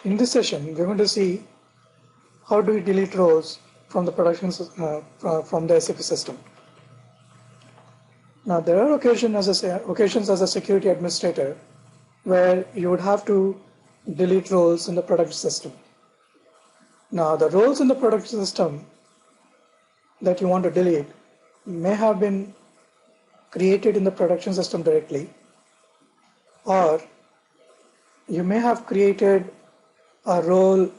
In this session, we're going to see how do we delete roles from the from the SAP system. Now, there are occasions as a security administrator where you would have to delete roles in the production system. Now, the roles in the production system that you want to delete may have been created in the production system directly, or you may have created a role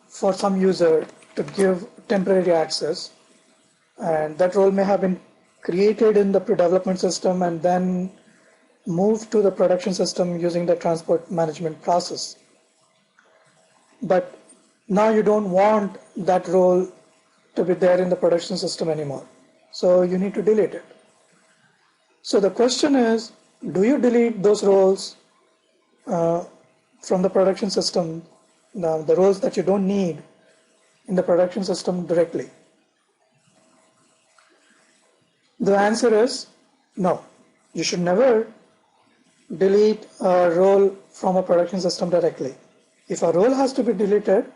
for some user to give temporary access, and that role may have been created in the development system and then moved to the production system using the transport management process. But now you don't want that role to be there in the production system anymore, so you need to delete it. So the question is, do you delete those roles from the production system, the roles that you don't need in the production system directly? The answer is no. You should never delete a role from a production system directly. If a role has to be deleted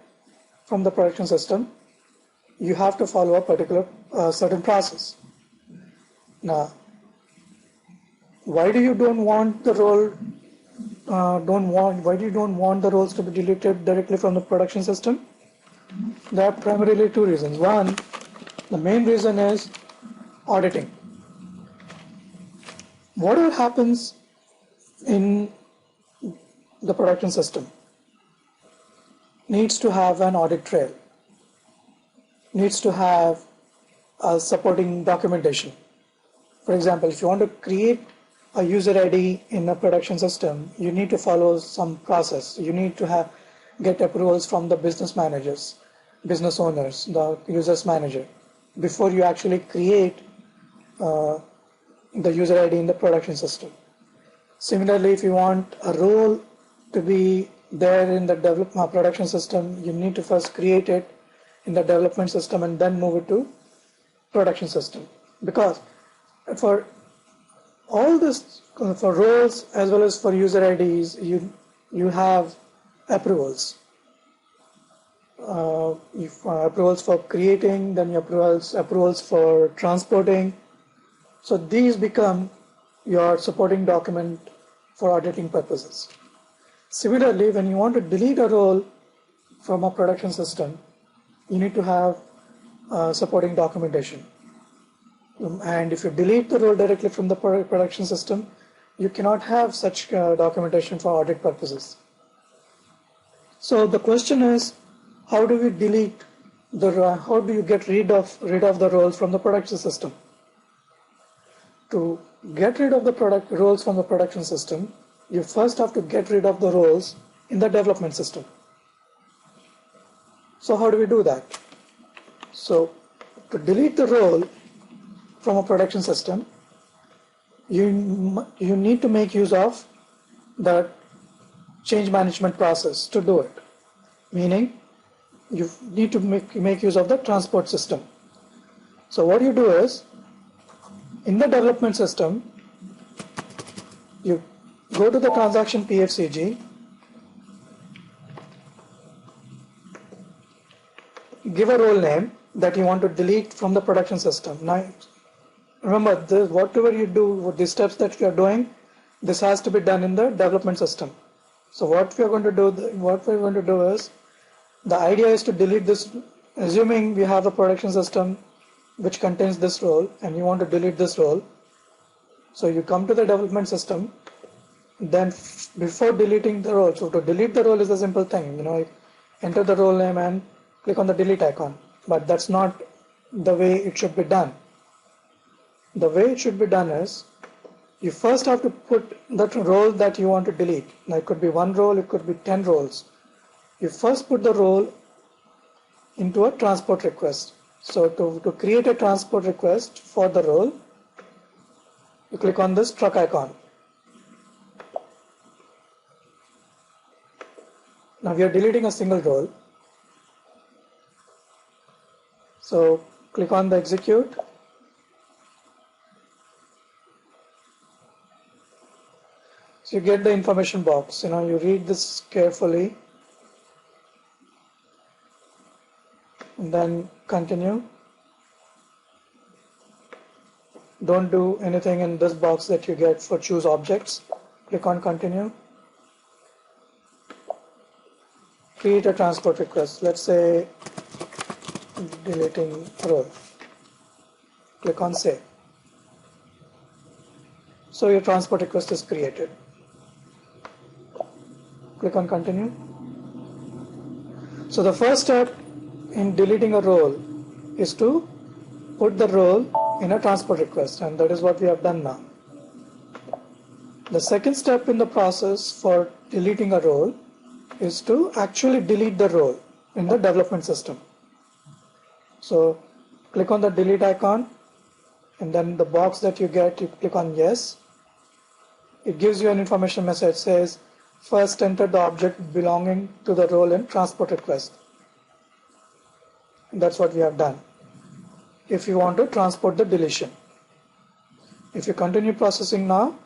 from the production system, you have to follow a particular certain process. Now, why do you don't want the role? Why do you don't want the roles to be deleted directly from the production system? There are primarily two reasons. One, the main reason is auditing. Whatever happens in the production system needs to have an audit trail, needs to have a supporting documentation. For example, if you want to create a user ID in a production system, you need to follow some process. You need to get approvals from the business managers, business owners, the users manager, before you actually create the user ID in the production system. Similarly, if you want a role to be there in the production system, you need to first create it in the development system and then move it to production system. Because for all this, for roles as well as for user IDs, you have approvals. Approvals for creating, then approvals for transporting. So these become your supporting document for auditing purposes. Similarly, when you want to delete a role from a production system, you need to have supporting documentation. And if you delete the role directly from the production system, you cannot have such documentation for audit purposes. So the question is, how do we delete how do you get rid of the roles from the production system? To get rid of the roles from the production system, you first have to get rid of the roles in the development system. So how do we do that? So to delete the role from a production system, you need to make use of the change management process to do it. Meaning, you need to make use of the transport system. So what you do is, in the development system, you go to the transaction PFCG, give a role name that you want to delete from the production system. Now, remember, whatever you do, with the steps that you are doing, this has to be done in the development system. So what we're going to do is, the idea is to delete this, assuming we have a production system which contains this role, and you want to delete this role. So you come to the development system, then before deleting the role, so to delete the role is a simple thing, enter the role name and click on the delete icon. But that's not the way it should be done. The way it should be done is, you first have to put the role that you want to delete. Now it could be one role, it could be 10 roles. You first put the role into a transport request. So to create a transport request for the role, you click on this truck icon. Now we are deleting a single role. So click on the execute. So you get the information box. You read this carefully. and then continue. Don't do anything in this box that you get for choose objects. Click on continue. Create a transport request. Let's say deleting role. Click on save. So your transport request is created. Click on continue. So the first step in deleting a role is to put the role in a transport request, and that is what we have done now. The second step in the process for deleting a role is to actually delete the role in the development system. So click on the delete icon, and then the box that you get, you click on yes. It gives you an information message, says first enter the object belonging to the role in transport request. And that's what we have done. If you want to transport the deletion, if you continue processing now,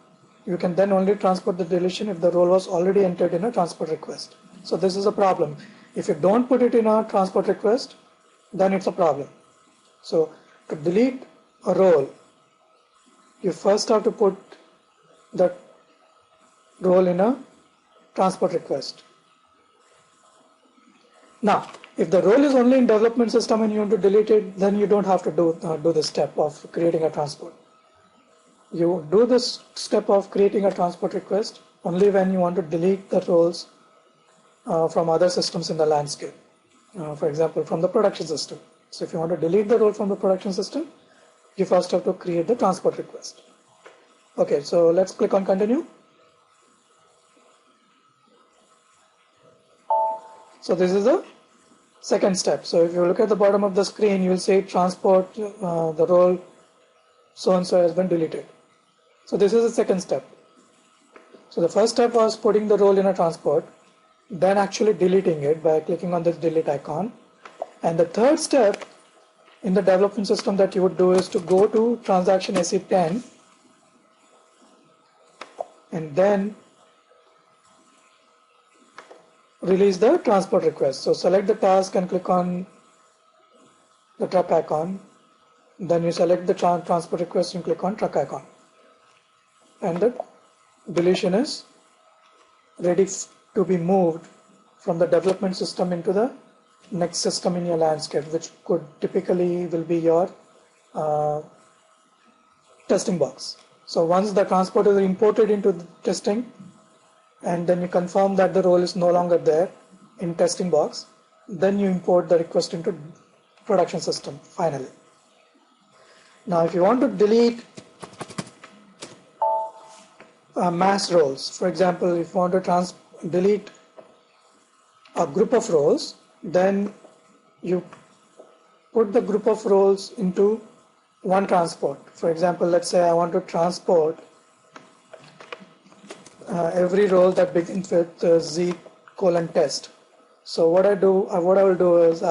you can then only transport the deletion if the role was already entered in a transport request. So this is a problem. If you don't put it in a transport request, then it's a problem. So to delete a role, you first have to put that role in a transport request. Now, if the role is only in development system and you want to delete it, then you don't have to do this step of creating a transport. You do this step of creating a transport request only when you want to delete the roles from other systems in the landscape. For example, from the production system. So if you want to delete the role from the production system, you first have to create the transport request. Okay, so let's click on continue. So this is the second step. So if you look at the bottom of the screen, you will say transport the role so-and-so has been deleted. So this is the second step. So the first step was putting the role in a transport, then actually deleting it by clicking on this delete icon. And the third step in the development system that you would do is to go to transaction SE10 and then release the transport request. So select the task and click on the truck icon. Then you select the transport request and click on truck icon. And the deletion is ready to be moved from the development system into the next system in your landscape, which could typically will be your testing box. So once the transport is imported into the testing, and then you confirm that the role is no longer there in testing box, then you import the request into production system finally. Now if you want to delete mass roles, for example, if you want to delete a group of roles, then you put the group of roles into one transport. For example, let's say I want to transport every role that begins with Z:test. So what I will do is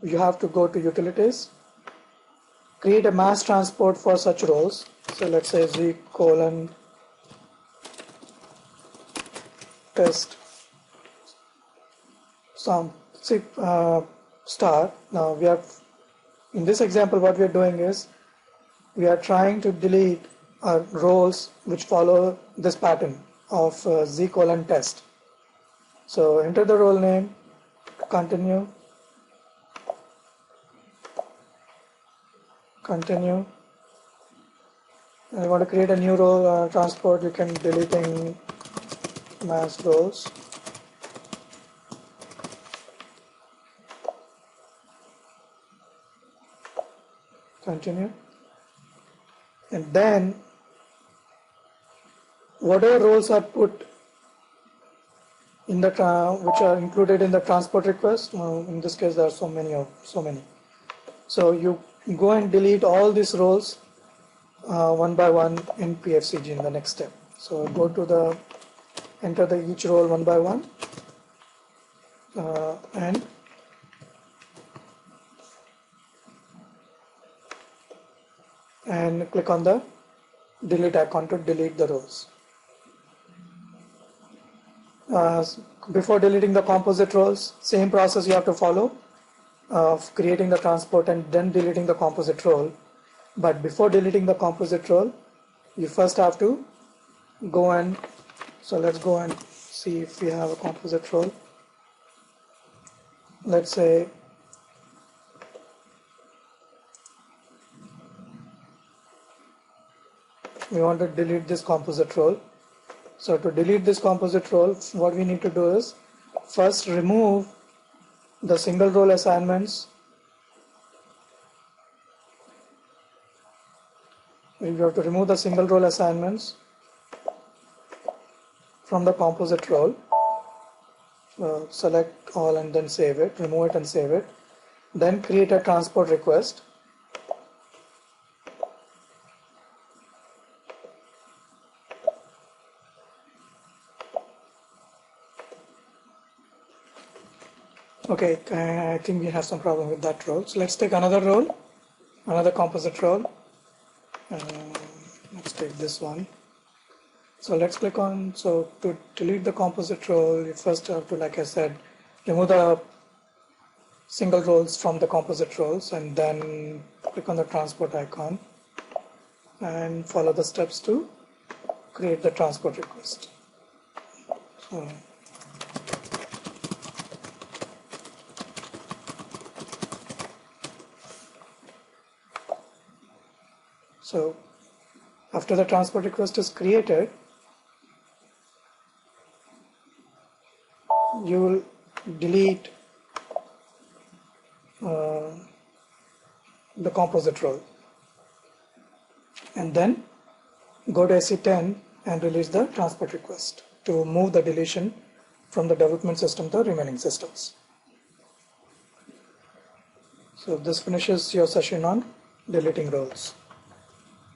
you have to go to utilities, create a mass transport for such roles. So let's say Z:test star. Now we are in this example, what we are doing is we are trying to delete roles which follow this pattern of Z:test. So enter the role name, continue, I want to create a new role transport. You can deleting mass roles. Continue, and then whatever roles are put in the which are included in the transport request. In this case, there are so many. So you go and delete all these roles one by one in PFCG in the next step. So go to enter each role one by one, and click on the delete icon to delete the roles. Before deleting the composite roles, same process you have to follow. of creating the transport and then deleting the composite role. But before deleting the composite role, you first have to go and, so let's go and see if we have a composite role. Let's say we want to delete this composite role. So to delete this composite role, what we need to do is first remove the single role assignments. We have to remove the single role assignments from the composite role. Select all and then save it, remove it and save it. Then create a transport request. Okay, I think we have some problem with that role. So let's take another role, another composite role. Let's take this one. So let's click on, so to delete the composite role, you first have to, like I said, remove the single roles from the composite roles and then click on the transport icon and follow the steps to create the transport request. So after the transport request is created, you will delete the composite role and then go to SE10 and release the transport request to move the deletion from the development system to the remaining systems. So this finishes your session on deleting roles.